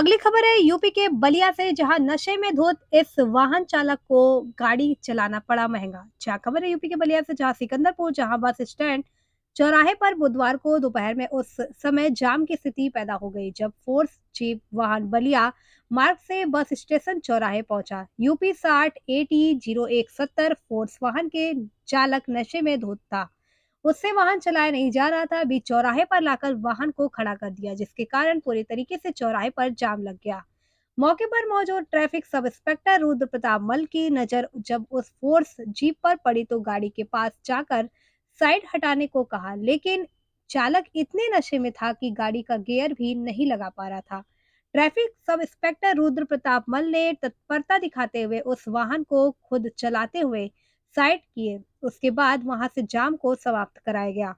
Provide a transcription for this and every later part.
अगली खबर है यूपी के बलिया से, जहां नशे में धुत इस वाहन चालक को गाड़ी चलाना पड़ा महंगा। क्या खबर है यूपी के बलिया से, जहां सिकंदरपुर जहां बस स्टैंड चौराहे पर बुधवार को दोपहर में उस समय जाम की स्थिति पैदा हो गई जब फोर्स जीप वाहन बलिया मार्ग से बस स्टेशन चौराहे पहुंचा। यूपी 60 AT 0170 फोर्स वाहन के चालक नशे में धुत था। उससे वाहन चलाया नहीं जा रहा था। बीच चौराहे पर लाकर वाहन को खड़ा कर दिया, जिसके कारण पूरी तरीके से चौराहे पर जाम लग गया। मौके पर मौजूद traffic sub inspector Rudra Pratap मल की नजर जब उस फोर्स जीप पर पड़ी तो गाड़ी के पास जाकर साइड हटाने को कहा, लेकिन चालक इतने नशे में था कि गाड़ी का गियर भी नहीं लगा पा रहा था। Traffic sub inspector Rudra Pratap मल ने तत्परता दिखाते हुए उस वाहन को खुद चलाते हुए साइड किए। उसके बाद वहां से जाम को समाप्त कराया गया।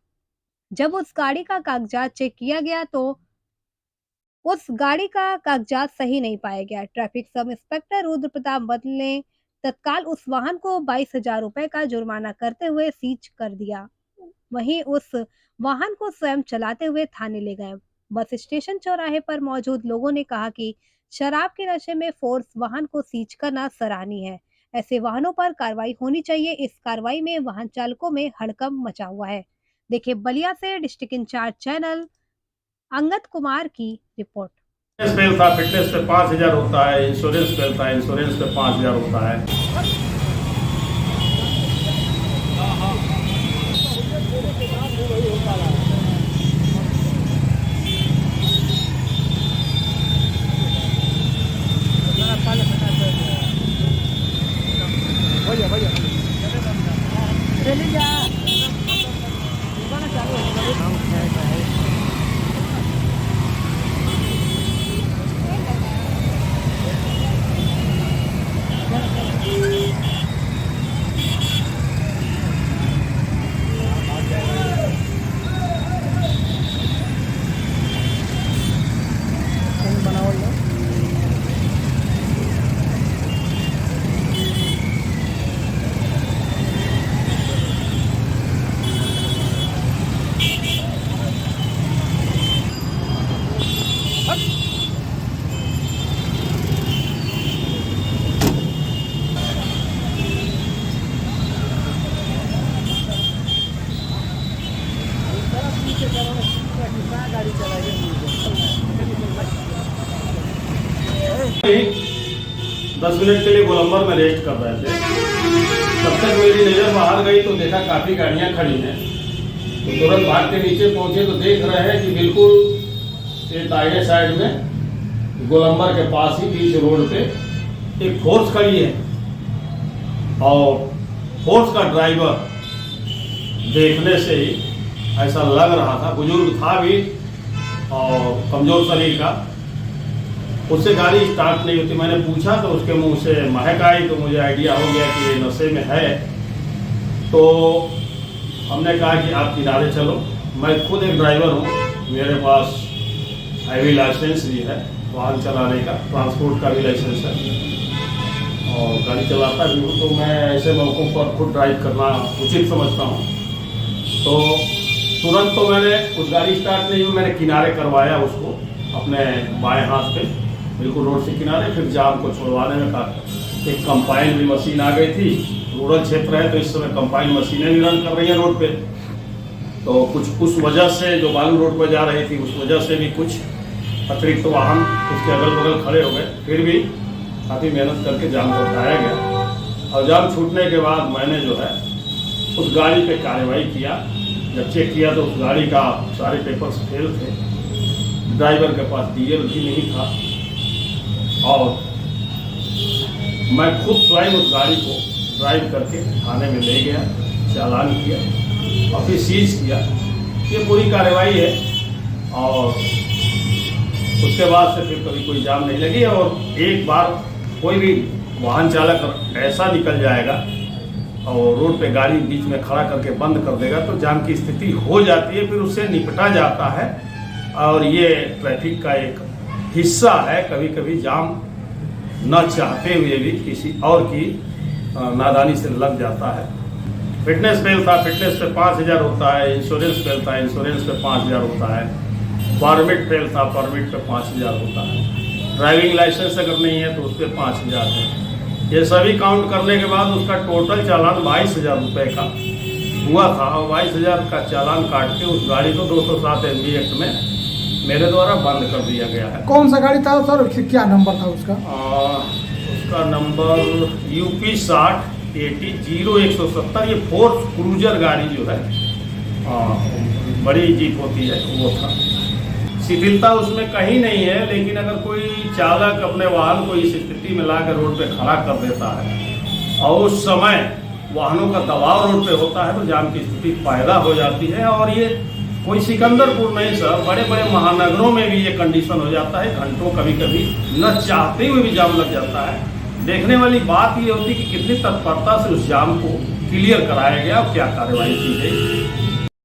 जब उस गाड़ी का कागजात चेक किया गया तो उस गाड़ी का कागजात सही नहीं पाया गया। Traffic sub inspector Rudra Pratap बदल ने तत्काल उस वाहन को 22,000 रुपए का जुर्माना करते हुए सीज कर दिया। वहीं उस वाहन को स्वयं चलाते हुए थाने ले गए। बस स्टेशन चौराहे पर मौजूद लोगों ने कहा कि शराब के नशे में फोर्स वाहन को सीज करना सराहनीय है। ऐसे वाहनों पर कार्रवाई होनी चाहिए। इस कार्रवाई में वाहन चालकों में हड़कंप मचा हुआ है। देखिए बलिया से district incharge channel Angad Kumar की रिपोर्ट। फिटनेस फेल था, फिटनेस पे 5,000 होता है। इंश्योरेंस फेल था, इंश्योरेंस पे 5,000 होता है। नहीं, 10 मिनट के लिए गोलंबर में रेस्ट कर रहे थे। तब तक मेरी नज़र बाहर गई तो देखा काफ़ी गाड़ियां खड़ी हैं। तो तुरंत भाग के नीचे पहुंचे तो देख रहे हैं कि बिल्कुल ये दाहिने साइड में गोलंबर के पास ही बीच रोड पे एक फोर्स खड़ी है और फोर्स का ड्राइवर देखने से ही ऐसा लग रहा था, बुजुर्ग था भी और कमज़ोर शरीर का। उससे गाड़ी स्टार्ट नहीं होती। मैंने पूछा तो उसके मुंह से महक आई तो मुझे आइडिया हो गया कि ये नशे में है। तो हमने कहा कि आप किनारे चलो। मैं खुद एक ड्राइवर हूँ, मेरे पास हैवी लाइसेंस भी है वाहन चलाने का, ट्रांसपोर्ट का भी लाइसेंस है और गाड़ी चलाता भी हूँ। तो मैं ऐसे मौक़ों पर खुद ड्राइव करना उचित समझता हूँ। तो तुरंत तो मैंने उस गाड़ी स्टार्ट नहीं हुई, मैंने किनारे करवाया उसको अपने बाएं हाथ पे, बिल्कुल रोड से किनारे। फिर जाम को छोड़वाने में कहा। एक कंपाइन भी मशीन आ गई थी। रूरल क्षेत्र है तो इस समय कंपाइन मशीनें भी रन कर रही हैं रोड पे। तो कुछ उस वजह से जो बालू रोड पर जा रही थी उस वजह से भी कुछ अतिरिक्त वाहन उसके अगल बगल खड़े हो गए। फिर भी काफ़ी मेहनत करके जाम को हटाया गया और जाम छूटने के बाद मैंने जो है उस गाड़ी पे कार्रवाई किया। जब चेक किया तो उस गाड़ी का सारे पेपर्स फेल थे, ड्राइवर के पास डीएल भी नहीं था और मैं खुद स्वयं उस गाड़ी को ड्राइव करके थाने में ले गया, चालान किया और फिर सीज किया। ये पूरी कार्रवाई है और उसके बाद से फिर कभी कोई जाम नहीं लगी। और एक बार कोई भी वाहन चालक ऐसा निकल जाएगा और रोड पे गाड़ी बीच में खड़ा करके बंद कर देगा तो जाम की स्थिति हो जाती है, फिर उससे निपटा जाता है। और ये ट्रैफिक का एक हिस्सा है। कभी कभी जाम न चाहते हुए भी किसी और की नादानी से लग जाता है। फिटनेस फेल था, फिटनेस पे 5,000 होता है। इंश्योरेंस फेल था, इंश्योरेंस पे 5,000 होता है। परमिट फेल था, परमिट पे 5,000 होता है। ड्राइविंग लाइसेंस अगर नहीं है तो उस पर 5,000 है। ये सभी काउंट करने के बाद उसका टोटल चालान 22,000 रुपये का हुआ था और 22,000 का चालान काट के उस गाड़ी को 207 MB एक्ट में मेरे द्वारा बंद कर दिया गया है। कौन सा गाड़ी था सर, क्या नंबर था उसका? उसका नंबर UP 6080-0170, ये फोर्स क्रूजर गाड़ी जो है, बड़ी जीप होती है, वो था। शिथिलता उसमें कहीं नहीं है, लेकिन अगर कोई चालक अपने वाहन को इस स्थिति में लाकर रोड पे खड़ा कर देता है और उस समय वाहनों का दबाव रोड पे होता है तो जाम की स्थिति पैदा हो जाती है। और ये कोई सिकंदरपुर नहीं सर, बड़े बड़े महानगरों में भी ये कंडीशन हो जाता है, घंटों कभी कभी न चाहते हुए भी जाम लग जाता है। देखने वाली बात ये होती है कि कितनी तत्परता से उस जाम को क्लियर कराया गया और क्या कार्रवाई की गई।